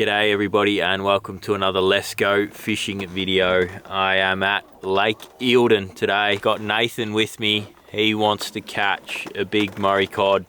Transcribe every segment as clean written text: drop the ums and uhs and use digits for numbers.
G'day everybody and welcome to another Let's Go fishing video. I am at Lake Eildon today. Got Nathan with me. He wants to catch a big Murray cod.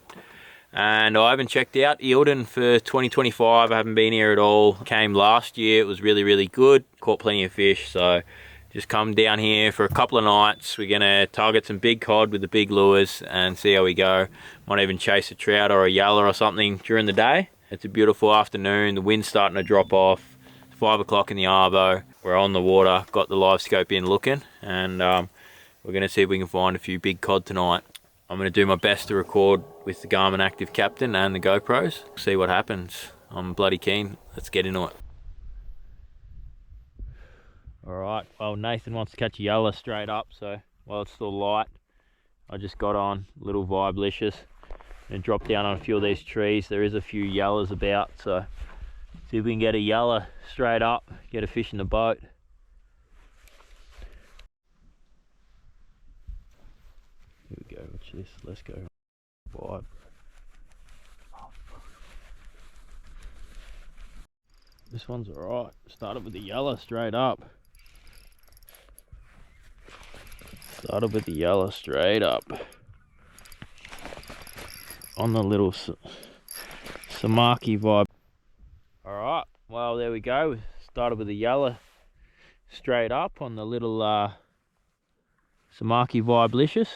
And I haven't checked out Eildon for 2025. I haven't been here at all. Came last year. It was really good. Caught plenty of fish. So just come down here for a couple of nights. We're going to target some big cod with the big lures and see how we go. Might even chase a trout or a yellow or something during the day. It's a beautiful afternoon. The wind's starting to drop off. It's 5 o'clock in the arvo. We're on the water. Got the live scope in looking. And we're going to see if we can find a few big cod tonight. I'm going to do my best to record with the Garmin Active Captain and the GoPros. See what happens. I'm bloody keen. Let's get into it. Alright, well Nathan wants to catch a yellow straight up, so while it's still light, I just got on a little Vibe-licious and drop down on a few of these trees. There is a few yellows about, so see if we can get a yellow straight up, get a fish in the boat. Here we go, watch this, let's go. Vibe. This one's alright. Started with the yellow straight up. Started with the yellow straight up. On the little Samaki Vibe. Alright, well there we go. Started with the yellow straight up on the little Samaki Vibe-licious.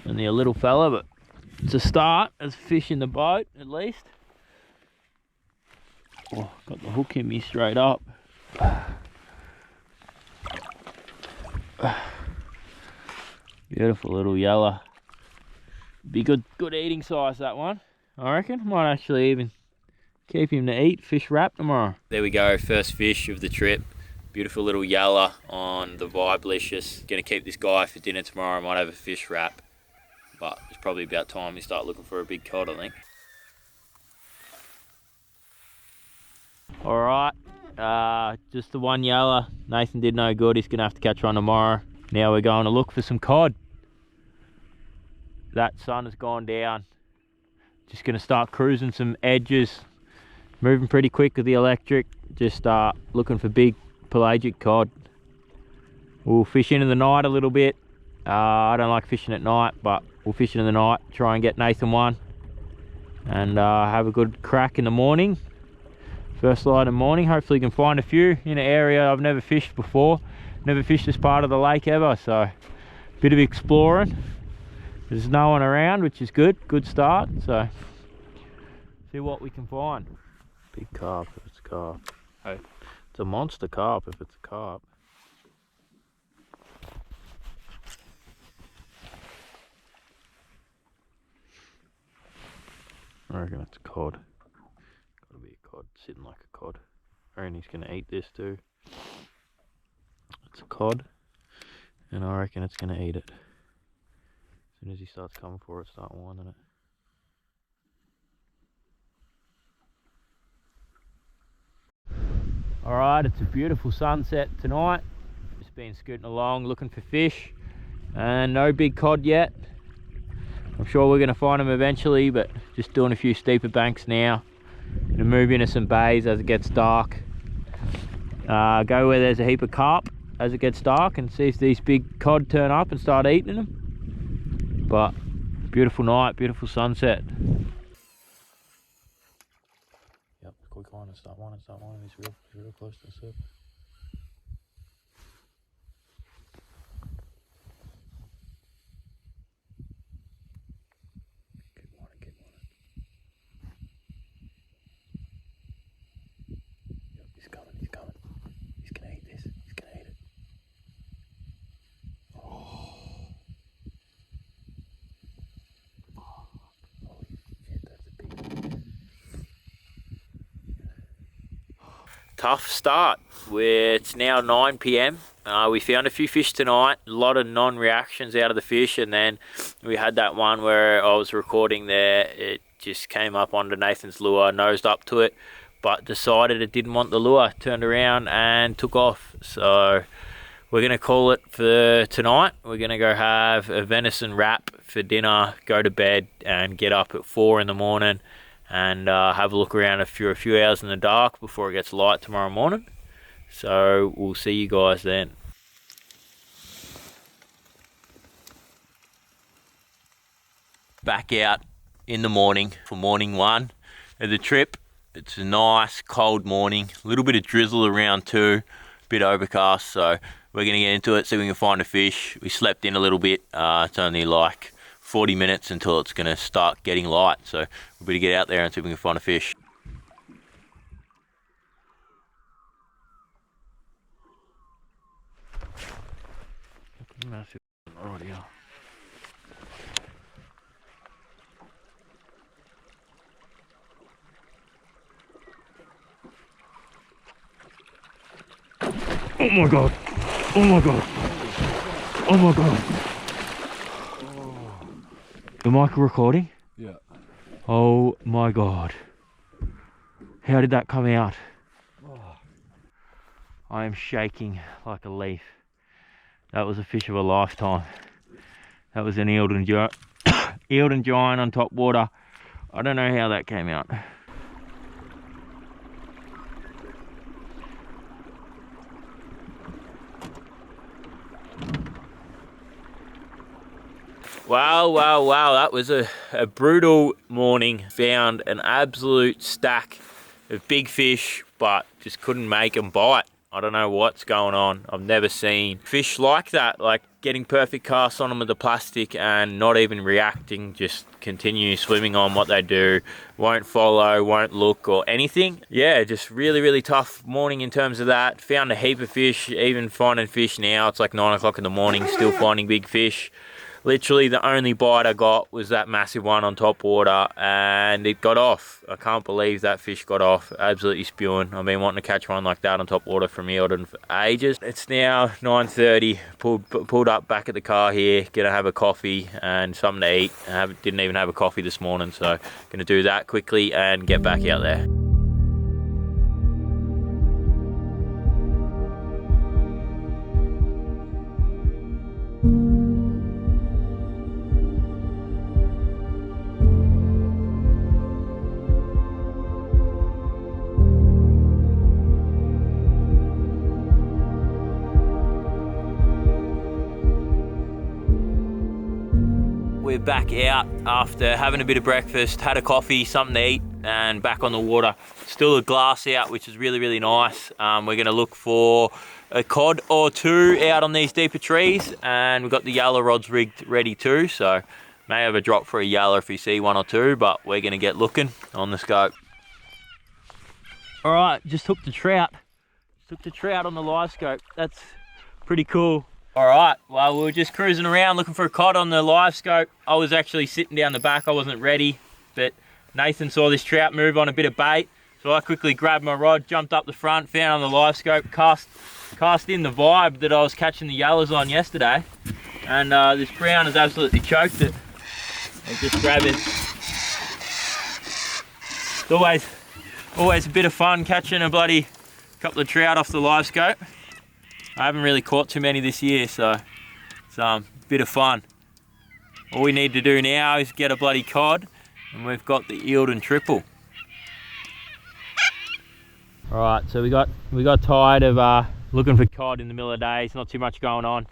Only a little fella, but it's a start. There's fish in the boat at least. Oh, got the hook in me straight up. Beautiful little yellow. Be good eating size, that one, I reckon. Might actually even keep him to eat fish wrap tomorrow. There we go, first fish of the trip. Beautiful little yellow on the Vibe-licious. Gonna keep this guy for dinner tomorrow. I might have a fish wrap, but it's probably about time we start looking for a big cod, I think. Alright, just the one yellow. Nathan did no good. He's gonna have to catch one tomorrow. Now we're going to look for some cod. That sun has gone down. Just gonna start cruising some edges. Moving pretty quick with the electric. Just looking for big pelagic cod. We'll fish into the night a little bit. I don't like fishing at night, but we'll fish in the night. Try and get Nathan one. And have a good crack in the morning. First light in the morning. Hopefully you can find a few in an area I've never fished before. Never fished this part of the lake ever, so a bit of exploring. There's no one around, which is good. Good start. So see what we can find. Big carp if it's a carp. Hey, it's a monster carp if it's a carp. I reckon it's a cod. Gotta be a cod, sitting like a cod. I reckon he's gonna eat this too. It's a cod, and I reckon it's gonna eat it. As soon as he starts coming for it, start winding it. Alright, it's a beautiful sunset tonight. Just been scooting along looking for fish, and no big cod yet. I'm sure we're going to find them eventually, but just doing a few steeper banks now. Gonna move into some bays as it gets dark. Go where there's a heap of carp as it gets dark and see if these big cod turn up and start eating them. But beautiful night, beautiful sunset. Yep, quick line and start one. He's real close to the surface. He's coming. He's gonna eat this. He's gonna eat it. Oh. Holy shit, that's a big one. Tough start. It's now 9 PM. We found a few fish tonight. A lot of non-reactions out of the fish, and then we had that one where I was recording there. It just came up onto Nathan's lure, nosed up to it, but decided it didn't want the lure, turned around and took off. So we're going to call it for tonight. We're going to go have a venison wrap for dinner, go to bed and get up at 4 in the morning and have a look around for a few hours in the dark before it gets light tomorrow morning. So we'll see you guys then. Back out in the morning for morning one of the trip. It's a nice cold morning, a little bit of drizzle around too, bit overcast, so we're gonna get into it, see if we can find a fish. We slept in a little bit. It's only like 40 minutes until it's gonna start getting light, so we better get out there and see if we can find a fish. Massive rod here. Oh my god! Oh my god! Oh my god! The mic recording? Yeah. Oh my god! How did that come out? I am shaking like a leaf. That was a fish of a lifetime. That was an Eildon giant on top water. I don't know how that came out. Wow, that was a brutal morning. Found an absolute stack of big fish, but just couldn't make them bite. I don't know what's going on. I've never seen fish like that, like getting perfect casts on them with the plastic and not even reacting, just continue swimming on what they do, won't follow, won't look or anything. Yeah, just really tough morning in terms of that. Found a heap of fish, even finding fish now. It's like 9 o'clock in the morning, still finding big fish. Literally the only bite I got was that massive one on top water, and it got off. I can't believe that fish got off, absolutely spewing. I've been wanting to catch one like that on top water from Eildon for ages. It's now 9:30, pulled up back at the car here, gonna have a coffee and something to eat. Didn't even have a coffee this morning, so gonna do that quickly and get back out there. We're back out after having a bit of breakfast, had a coffee, something to eat, and back on the water. Still a glass out, which is really nice. We're gonna look for a cod or two out on these deeper trees, and we've got the yellow rods rigged ready too, so may have a drop for a yellow if we see one or two, but we're gonna get looking on the scope. All right, just hooked the trout. Took the trout on the live scope. That's pretty cool. All right, well, we were just cruising around looking for a cod on the live scope. I was actually sitting down the back, I wasn't ready, but Nathan saw this trout move on a bit of bait, so I quickly grabbed my rod, jumped up the front, found on the live scope, cast in the vibe that I was catching the yellows on yesterday, and this brown has absolutely choked it. I'll just grab it. It's always a bit of fun catching a bloody couple of trout off the live scope. I haven't really caught too many this year, so it's a bit of fun. All we need to do now is get a bloody cod, and we've got the Eildon triple. All right, so we got tired of looking for cod in the middle of the day. It's not too much going on.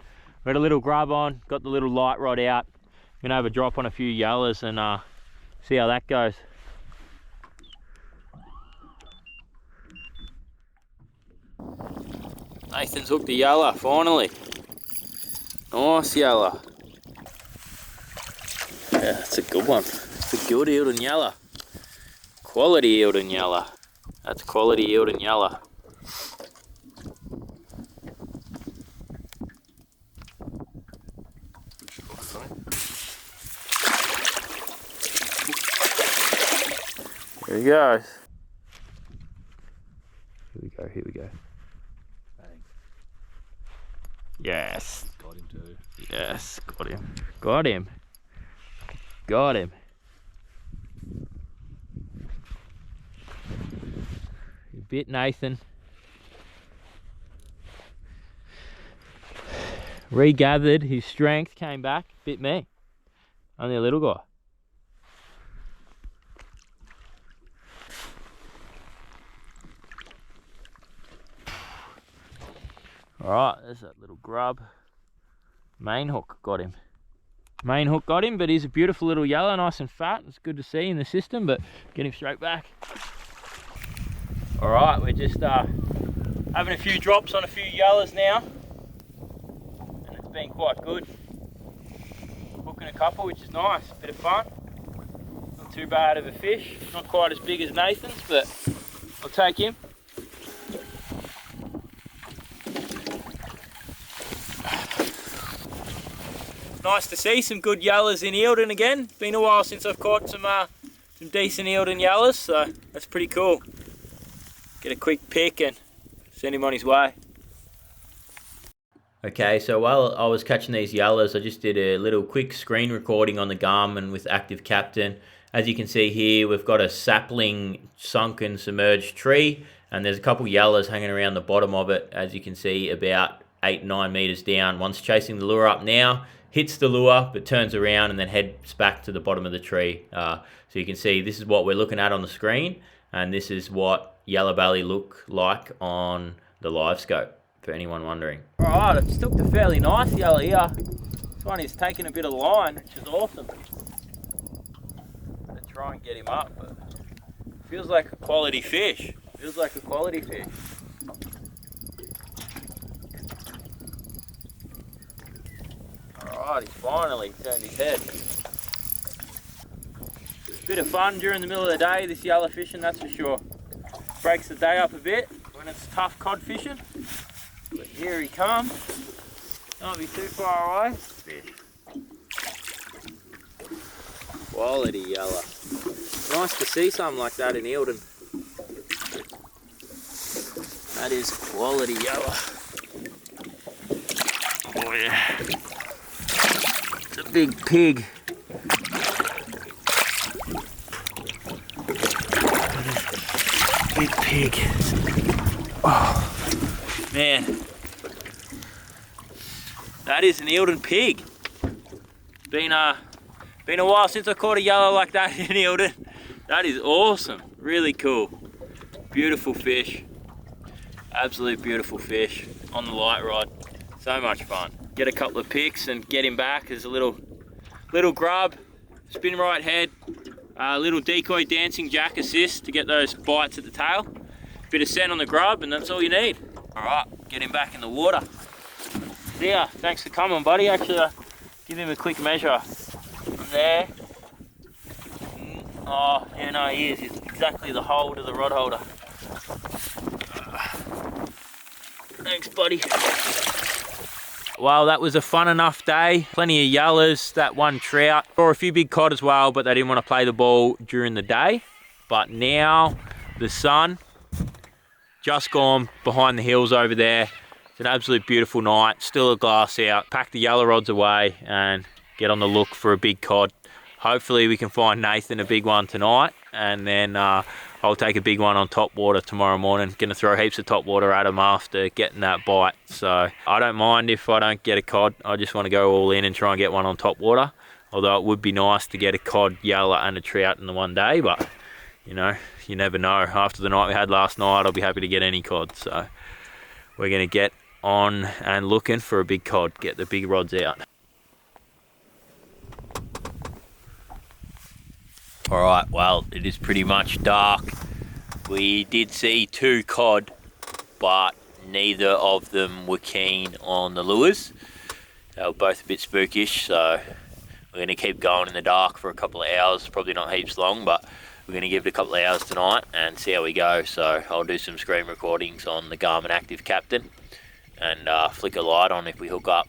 We had a little grub on, got the little light rod out. Gonna have a drop on a few yellows and see how that goes. Nathan's hooked a yellow, finally. Nice yellow. Yeah, that's a good one. It's a good Eildon yellow. Quality Eildon yellow. That's quality Eildon yellow. There he goes. Here we go. Yes. Got him too. Yes, got him. Got him. Got him. You bit Nathan. Regathered his strength, came back, bit me. Only a little guy. All right, there's that little grub. Main hook got him. Main hook got him, but he's a beautiful little yellow, nice and fat. It's good to see in the system, but get him straight back. All right, we're just having a few drops on a few yellows now, and it's been quite good. Hooking a couple, which is nice, bit of fun. Not too bad of a fish, not quite as big as Nathan's, but I'll take him. Nice to see some good yellows in Eildon again. Been a while since I've caught some decent Eildon yellows, so that's pretty cool. Get a quick pick and send him on his way. Okay, so while I was catching these yellows, I just did a little quick screen recording on the Garmin with Active Captain. As you can see here, we've got a sapling sunken submerged tree, and there's a couple yellows hanging around the bottom of it, as you can see, about 8-9 meters down. One's chasing the lure up now, hits the lure, but turns around and then heads back to the bottom of the tree. So you can see this is what we're looking at on the screen, and this is what Yellowbelly look like on the live scope, for anyone wondering. All right, I've still a fairly nice yellow here. This one is taking a bit of line, which is awesome. I'm gonna try and get him up, but feels like a quality fish. Feels like a quality fish. Alright, he's finally turned his head. Bit of fun during the middle of the day, this yellow fishing, that's for sure. Breaks the day up a bit when it's tough cod fishing. But here he comes. Don't be too far away. Fish. Quality yellow. Nice to see something like that in Eildon. That is quality yellow. Oh yeah. It's a big pig. Big pig. Oh man. That is an Eildon pig. Been a while since I caught a yellow like that in Eildon. That is awesome. Really cool. Beautiful fish. Absolute beautiful fish on the light rod. So much fun. Get a couple of picks and get him back. There's a little grub, spin right head, little decoy dancing jack assist to get those bites at the tail. Bit of scent on the grub, and that's all you need. All right, get him back in the water. See ya. Thanks for coming, buddy. Actually, give him a quick measure. From there. Oh, yeah, no, he is. It's exactly the hole to the rod holder. Thanks, buddy. Well, that was a fun enough day. Plenty of yellows, that one trout. Or a few big cod as well, but they didn't want to play the ball during the day. But now, the sun just gone behind the hills over there. It's an absolute beautiful night. Still a glass out. Pack the yellow rods away and get on the look for a big cod. Hopefully we can find Nathan a big one tonight, and then I'll take a big one on top water tomorrow morning. Gonna throw heaps of top water at him after getting that bite. So I don't mind if I don't get a cod. I just want to go all in and try and get one on top water. Although it would be nice to get a cod, yellow and a trout in the one day, but you know, you never know. After the night we had last night, I'll be happy to get any cod. So we're gonna get on and looking for a big cod, get the big rods out. Alright, well, it is pretty much dark. We did see 2 cod, but neither of them were keen on the lures. They were both a bit spookish, so we're going to keep going in the dark for a couple of hours. Probably not heaps long, but we're going to give it a couple of hours tonight and see how we go. So I'll do some screen recordings on the Garmin Active Captain and flick a light on if we hook up.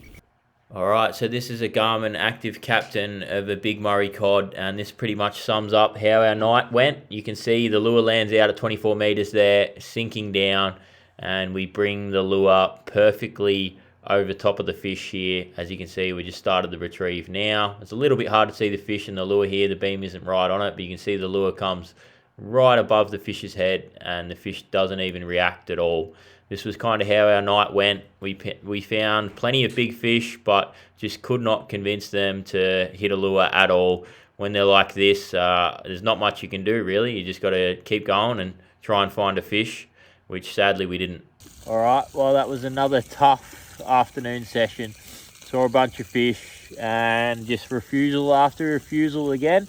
Alright, so this is a Garmin Active Captain of a big Murray cod, and this pretty much sums up how our night went. You can see the lure lands out at 24 meters there, sinking down, and we bring the lure perfectly over top of the fish here. As you can see, we just started the retrieve now. It's a little bit hard to see the fish in the lure here. The beam isn't right on it, but you can see the lure comes right above the fish's head, and the fish doesn't even react at all. This was kind of how our night went. We found plenty of big fish, but just could not convince them to hit a lure at all. When they're like this, there's not much you can do, really. You just got to keep going and try and find a fish, which sadly we didn't. All right, well, that was another tough afternoon session. Saw a bunch of fish and just refusal after refusal again.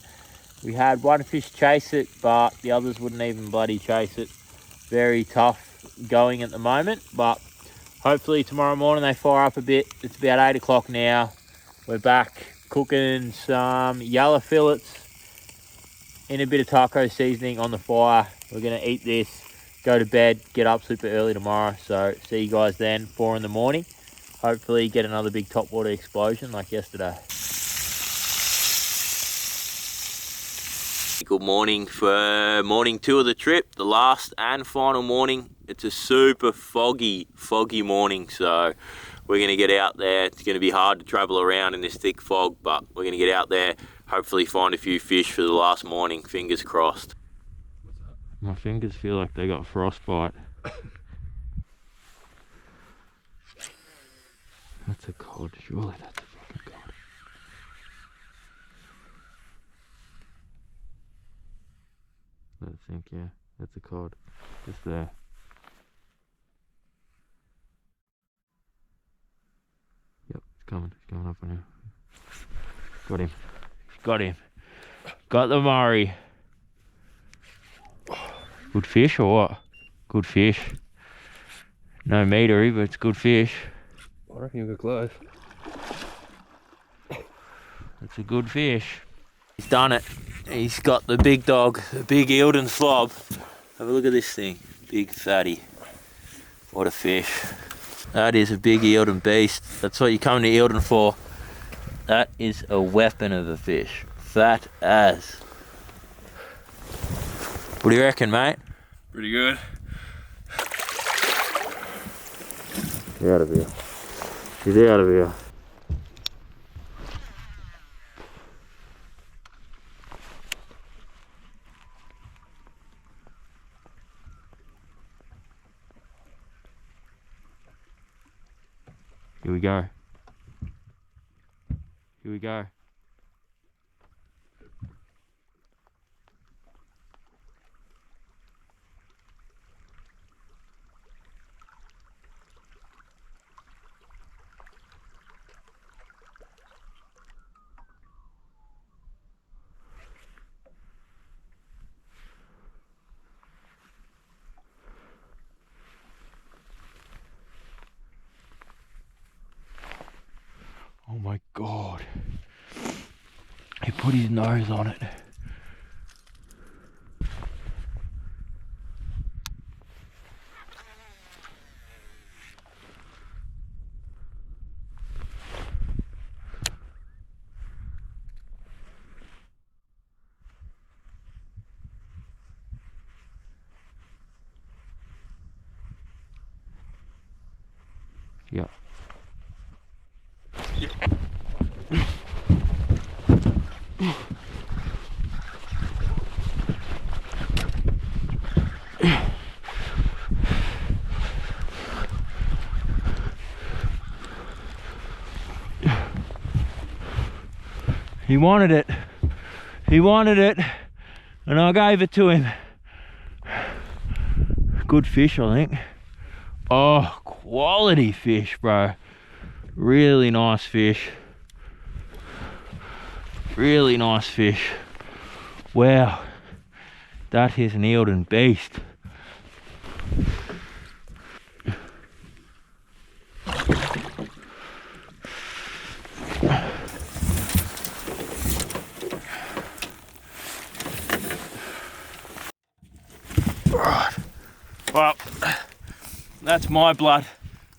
We had one fish chase it, but the others wouldn't even bloody chase it. Very tough going at the moment, but hopefully tomorrow morning they fire up a bit. It's about 8 o'clock now. We're back cooking some yellow fillets in a bit of taco seasoning on the fire. We're gonna eat this, go to bed, get up super early tomorrow. So see you guys then, 4 in the morning. Hopefully get another big topwater explosion like yesterday. Good morning for morning 2 of the trip, the last and final morning. It's a super foggy morning, so we're gonna get out there. It's gonna be hard to travel around in this thick fog, but we're gonna get out there, hopefully find a few fish for the last morning, fingers crossed. My fingers feel like they got frostbite. That's a cod, surely that's a fucking cod. I think, yeah, that's a cod. Just there. Yep, it's coming up on you. Got him. Got him. Got the Murray. Good fish or what? Good fish. No meatery, but it's good fish. I reckon you'll go close. It's a good fish. He's done it. He's got the big dog, the big Eildon slob. Have a look at this thing. Big fatty. What a fish. That is a big Eildon beast. That's what you come to Eildon for. That is a weapon of a fish. Fat as. What do you reckon, mate? Pretty good. Get out of here. Get out of here. Here we go. Here we go. Oh my God. He put his nose on it. Yep. He wanted it. He wanted it, and I gave it to him. Good fish, I think. Oh, quality fish, bro. Really nice fish. Really nice fish. Wow. That is an Eildon beast. Right. Well, that's my blood,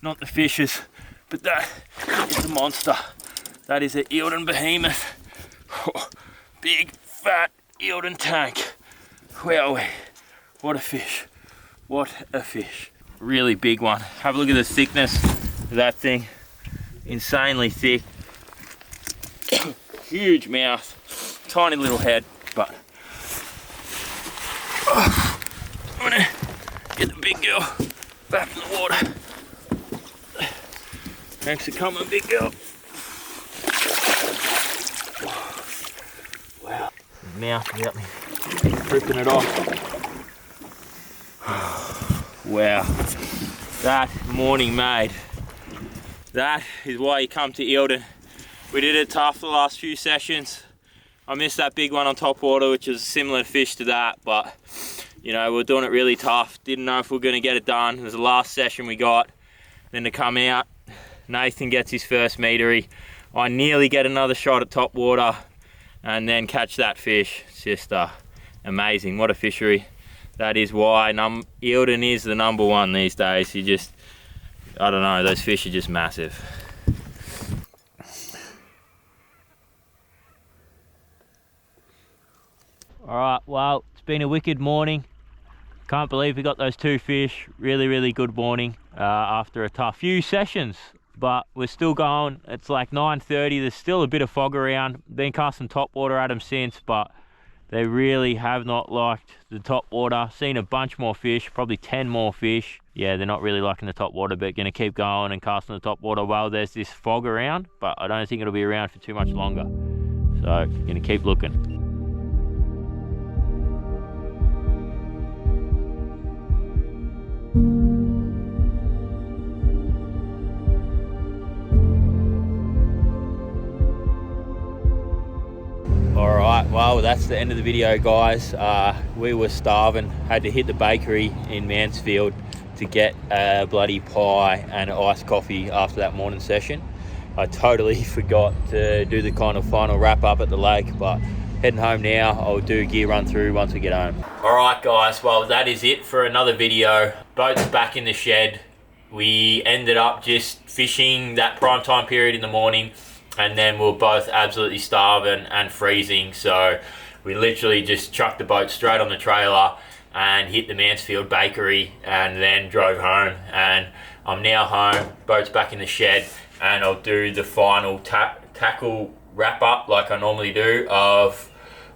not the fish's, but that is a monster. That is an Eildon behemoth. Oh, big, fat Eildon tank. Wow, what a fish. What a fish. Really big one. Have a look at the thickness of that thing. Insanely thick. Huge mouth. Tiny little head, but I'm gonna get the big girl back in the water. Thanks for coming, big girl. Wow, mouth without me ripping it off. Wow, that morning made. That is why you come to Eildon. We did it tough the last few sessions. I missed that big one on top water, which is a similar fish to that, but you know, we're doing it really tough. Didn't know if we were gonna get it done. It was the last session we got. Then to come out, Nathan gets his first meatery. I nearly get another shot at top water and then catch that fish. It's just amazing. What a fishery. That is why Eildon is the #1 these days. You just, I don't know, those fish are just massive. All right, well, it's been a wicked morning. Can't believe we got those 2 fish. Really good morning after a tough few sessions, but we're still going. It's like 9:30. There's still a bit of fog around. Been casting top water at them since, but they really have not liked the top water. Seen a bunch more fish, probably 10 more fish. Yeah, they're not really liking the top water, but gonna keep going and casting the top water while there's this fog around, but I don't think it'll be around for too much longer. So, gonna keep looking. Alright, well, that's the end of the video, guys. We were starving, had to hit the bakery in Mansfield to get a bloody pie and iced coffee after that morning session. I totally forgot to do the kind of final wrap up at the lake, but heading home now. I'll do a gear run through once we get home. Alright guys, well, that is it for another video. Boat's back in the shed. We ended up just fishing that prime time period in the morning, and then we were both absolutely starving and freezing, so we literally just chucked the boat straight on the trailer and hit the Mansfield bakery and then drove home. And I'm now home, boat's back in the shed, and I'll do the final tackle wrap up like I normally do of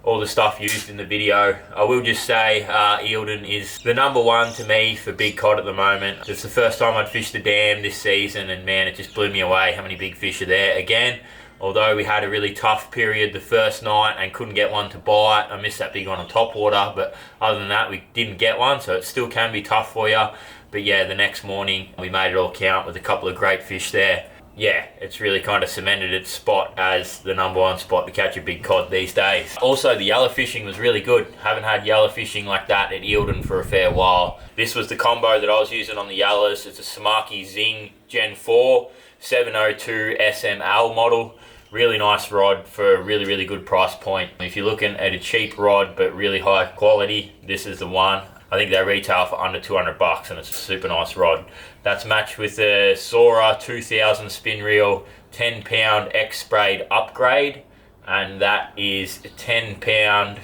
all the stuff used in the video. I will just say Eildon is the #1 to me for big cod at the moment. It's the first time I'd fished the dam this season, and man, it just blew me away how many big fish are there. Again, although we had a really tough period the first night and couldn't get one to bite, I missed that big one on top water, but other than that we didn't get one, so it still can be tough for you. But yeah, the next morning we made it all count with a couple of great fish there. Yeah, it's really kind of cemented its spot as the #1 spot to catch a big cod these days. Also, the yellow fishing was really good. Haven't had yellow fishing like that at Eildon for a fair while. This was the combo that I was using on the yellows. It's a Samaki Zing Gen 4 702 SML model. Really nice rod for a really good price point. If you're looking at a cheap rod but really high quality, this is the one. I think they retail for under 200 bucks, and it's a super nice rod. That's matched with a Sora 2000 spin reel 10-pound X Braid upgrade, and that is a 10-pound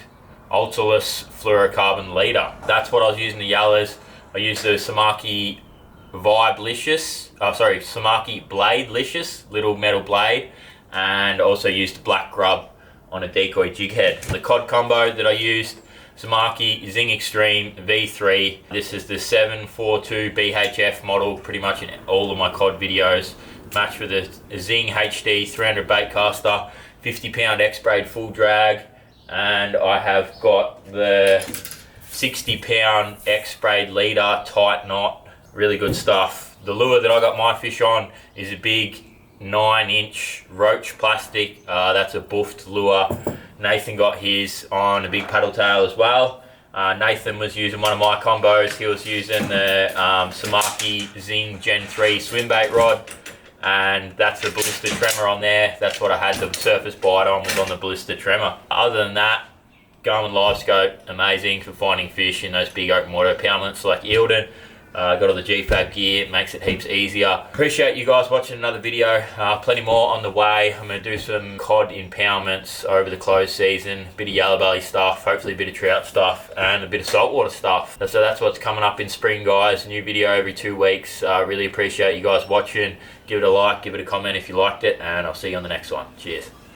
Ultraless fluorocarbon leader. That's what I was using the yellows. I used the Samaki Samaki Blade-licious little metal blade, and also used black grub on a decoy jig head. The cod combo that I used, Samaki Zing Extreme V3. This is the 742 BHF model, pretty much in all of my cod videos. Matched with a Zing HD 300 bait caster, 50-pound X Braid full drag, and I have got the 60-pound X Braid leader tight knot. Really good stuff. The lure that I got my fish on is a big 9-inch roach plastic. That's a buffed lure. Nathan got his on a big paddle tail as well. Nathan was using one of my combos. He was using the Samaki Zing Gen 3 swim bait rod, and that's the blister tremor on there. That's what I had the surface bite on, was on the blister tremor. Other than that, Garmin live scope, amazing for finding fish in those big open water impoundments like Eildon. Got all the Gfab gear, makes it heaps easier. Appreciate you guys watching another video. Plenty more on the way. I'm going to do some cod impoundments over the closed season, a bit of Yellowbelly stuff, hopefully a bit of trout stuff, and a bit of saltwater stuff. So that's what's coming up in spring, guys. A new video every 2 weeks. Really appreciate you guys watching. Give it a like, give it a comment if you liked it, and I'll see you on the next one. Cheers.